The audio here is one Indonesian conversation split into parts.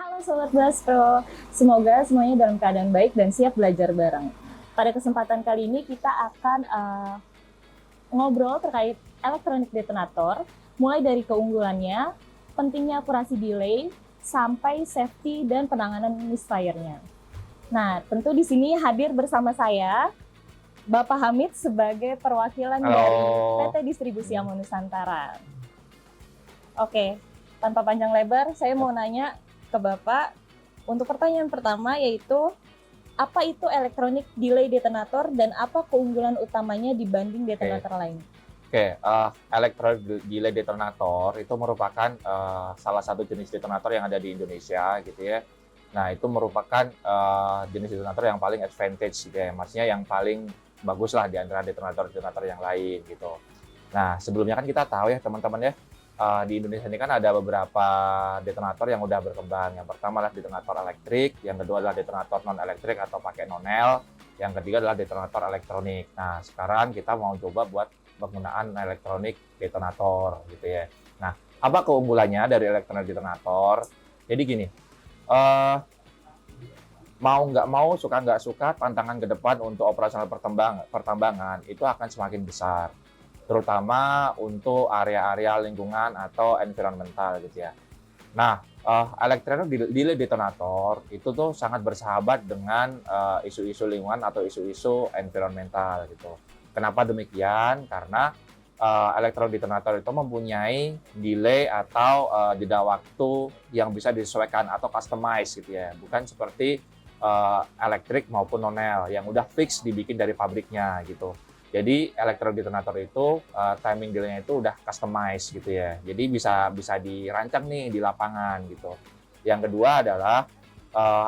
Halo Sobat Bastro, semoga semuanya dalam keadaan baik dan siap belajar bareng. Pada kesempatan kali ini kita akan ngobrol terkait elektronik detonator, mulai dari keunggulannya, pentingnya akurasi delay, sampai safety dan penanganan misfire-nya. Nah, tentu di sini hadir bersama saya, Bapak Hamid sebagai perwakilan dari PT Halo. Distribusi Amon Nusantara. Oke, tanpa panjang lebar, saya mau nanya ke Bapak untuk pertanyaan pertama, yaitu apa itu elektronik delay detonator dan apa keunggulan utamanya dibanding detonator lain? Oke, electronic delay detonator itu merupakan salah satu jenis detonator yang ada di Indonesia gitu ya. Nah, itu merupakan jenis detonator yang paling advantage gitu ya, maksudnya yang paling bagus lah di antara detonator-detonator yang lain gitu. Nah, sebelumnya kan kita tahu ya teman-teman ya, di Indonesia ini kan ada beberapa detonator yang udah berkembang. Yang pertama adalah detonator elektrik, yang kedua adalah detonator non-elektrik atau pakai nonel, yang ketiga adalah detonator elektronik. Nah, sekarang kita mau coba buat penggunaan elektronik detonator gitu ya. Nah, apa keunggulannya dari elektronik detonator? Jadi gini, eh, mau nggak mau, suka nggak suka, tantangan ke depan untuk operasional pertambangan itu akan semakin besar, terutama untuk area-area lingkungan atau environmental gitu ya. Nah, elektronik delay detonator itu tuh sangat bersahabat dengan isu-isu lingkungan atau isu-isu environmental gitu. Kenapa demikian? Karena elektronik detonator itu mempunyai delay atau jeda waktu yang bisa disesuaikan atau customize gitu ya. Bukan seperti elektrik maupun nonel yang udah fix dibikin dari pabriknya gitu. Jadi elektronik detonator itu timing delay-nya itu udah customize gitu ya. Jadi bisa dirancang nih di lapangan gitu. Yang kedua adalah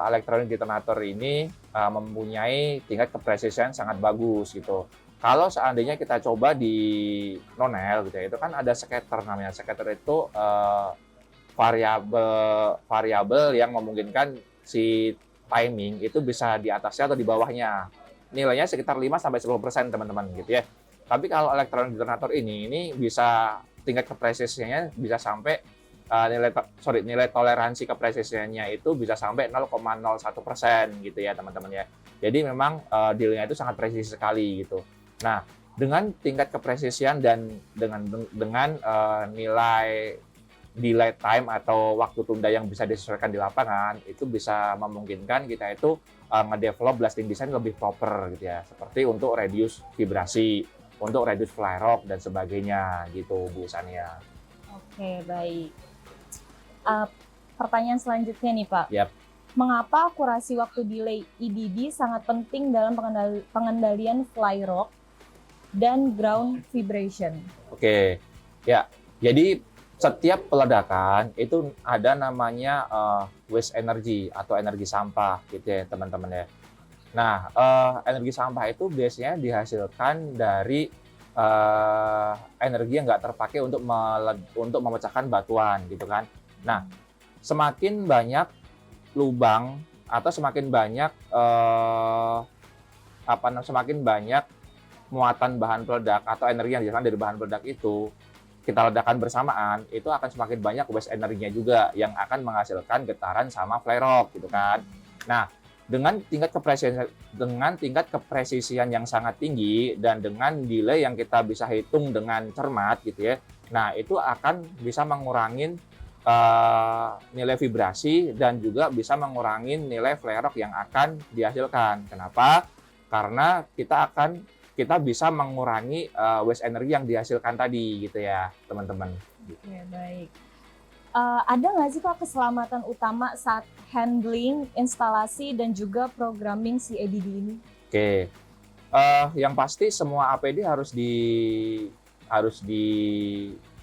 elektronik detonator ini mempunyai tingkat kepresisian sangat bagus gitu. Kalau seandainya kita coba di nonel gitu ya, itu kan ada scatter namanya. Scatter itu variabel yang memungkinkan si timing itu bisa di atasnya atau di bawahnya. Nilainya sekitar 5-10% teman-teman gitu ya. Tapi kalau elektronik detonator ini bisa tingkat kepresisiannya bisa sampai nilai toleransi kepresisiannya itu bisa sampai 0,01% gitu ya teman-teman ya. Jadi memang delay-nya itu sangat presisi sekali gitu. Nah, dengan tingkat kepresisian dan dengan nilai delay time atau waktu tunda yang bisa disesuaikan di lapangan, itu bisa memungkinkan kita itu ngedevelop blasting design lebih proper gitu ya. Seperti untuk reduce vibrasi, untuk reduce fly rock dan sebagainya gitu Bu Sania. Oke, baik. Uh, Pertanyaan selanjutnya nih Pak. Yap. Mengapa akurasi waktu delay EDD sangat penting dalam pengendalian fly rock dan ground vibration? Oke. Ya. Jadi setiap peledakan itu ada namanya waste energy atau energi sampah gitu ya teman-teman ya. Nah, energi sampah itu biasanya dihasilkan dari energi yang nggak terpakai untuk memecahkan batuan gitu kan. Nah, semakin banyak lubang atau semakin banyak semakin banyak muatan bahan peledak atau energi yang dihasilkan dari bahan peledak itu kita ledakan bersamaan, itu akan semakin banyak waste energinya juga yang akan menghasilkan getaran sama flare rock gitu kan. Nah, dengan tingkat kepresisian yang sangat tinggi dan dengan delay yang kita bisa hitung dengan cermat gitu ya. Nah, itu akan bisa mengurangi nilai vibrasi dan juga bisa mengurangi nilai flare rock yang akan dihasilkan. Kenapa? Karena kita bisa mengurangi waste energi yang dihasilkan tadi gitu ya teman-teman. Oke, baik. Ada nggak sih Pak keselamatan utama saat handling, instalasi, dan juga programming si EDD ini? Oke, yang pasti semua APD harus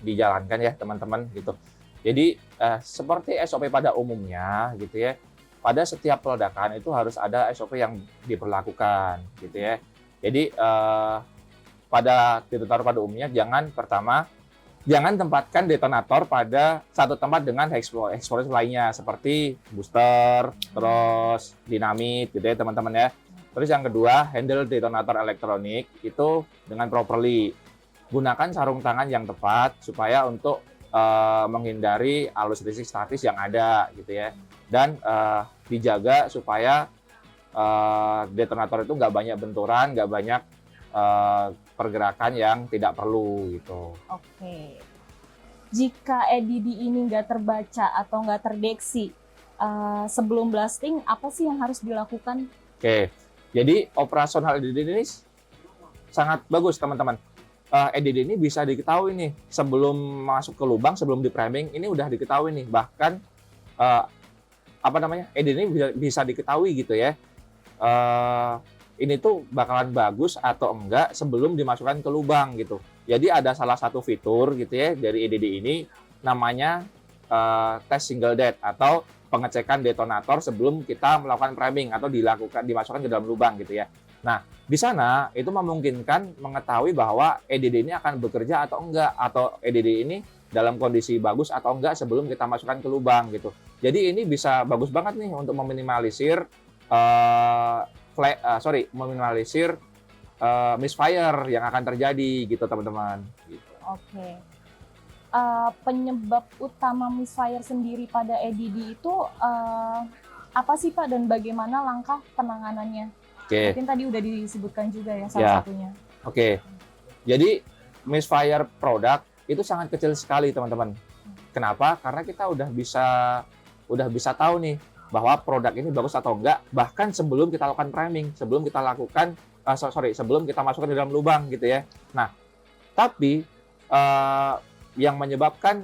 dijalankan ya teman-teman gitu. Jadi seperti SOP pada umumnya gitu ya, pada setiap peledakan itu harus ada SOP yang diberlakukan gitu ya. Jadi pada detonator pada umumnya jangan tempatkan detonator pada satu tempat dengan eksplosif lainnya seperti booster, terus dinamit gitu ya teman-teman ya. Terus yang kedua, handle detonator elektronik itu dengan properly. Gunakan sarung tangan yang tepat supaya untuk menghindari arus listrik statis yang ada gitu ya. dan dijaga supaya detonator itu nggak banyak benturan, nggak banyak pergerakan yang tidak perlu gitu. Oke. Jika EDD ini nggak terbaca atau nggak terdeteksi sebelum blasting, apa sih yang harus dilakukan? Oke, jadi operasional EDD ini sangat bagus teman-teman. EDD ini bisa diketahui nih sebelum masuk ke lubang, sebelum di priming ini udah diketahui nih. Bahkan EDD ini bisa diketahui gitu ya. Ini tuh bakalan bagus atau enggak sebelum dimasukkan ke lubang gitu. Jadi ada salah satu fitur gitu ya dari EDD ini namanya test single dead atau pengecekan detonator sebelum kita melakukan priming atau dimasukkan ke dalam lubang gitu ya. Nah, di sana itu memungkinkan mengetahui bahwa EDD ini akan bekerja atau enggak, atau EDD ini dalam kondisi bagus atau enggak sebelum kita masukkan ke lubang gitu. Jadi ini bisa bagus banget nih untuk meminimalisir misfire yang akan terjadi gitu teman-teman. Gitu. Oke. Penyebab utama misfire sendiri pada EDD itu apa sih Pak, dan bagaimana langkah penanganannya? Oke. Mungkin tadi udah disebutkan juga ya salah satunya. Oke. Jadi misfire produk itu sangat kecil sekali teman-teman. Kenapa? Karena kita udah bisa tahu nih bahwa produk ini bagus atau enggak bahkan sebelum kita lakukan priming, sebelum kita masukkan di dalam lubang gitu ya. Nah, tapi yang menyebabkan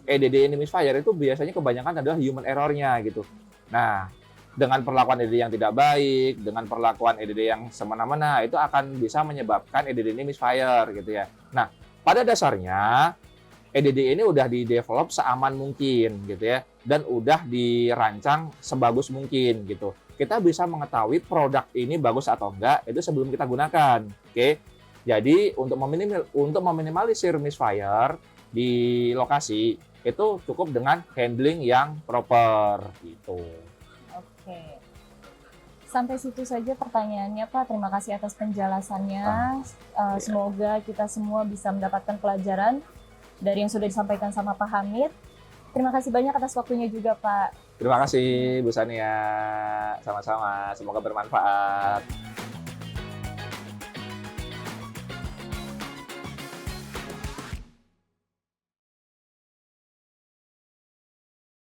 EDD ini misfire itu biasanya kebanyakan adalah human error-nya gitu. Nah, dengan perlakuan EDD yang tidak baik, dengan perlakuan EDD yang semena-mena, itu akan bisa menyebabkan EDD ini misfire gitu ya. Nah, pada dasarnya EDD ini udah di-develop seaman mungkin gitu ya, dan udah dirancang sebagus mungkin gitu. Kita bisa mengetahui produk ini bagus atau enggak itu sebelum kita gunakan. Oke. Jadi untuk meminimalisir misfire di lokasi itu cukup dengan handling yang proper gitu. Oke. Sampai situ saja pertanyaannya Pak. Terima kasih atas penjelasannya. Semoga kita semua bisa mendapatkan pelajaran dari yang sudah disampaikan sama Pak Hamid. Terima kasih banyak atas waktunya juga Pak. Terima kasih Bu Sania. Sama-sama. Semoga bermanfaat.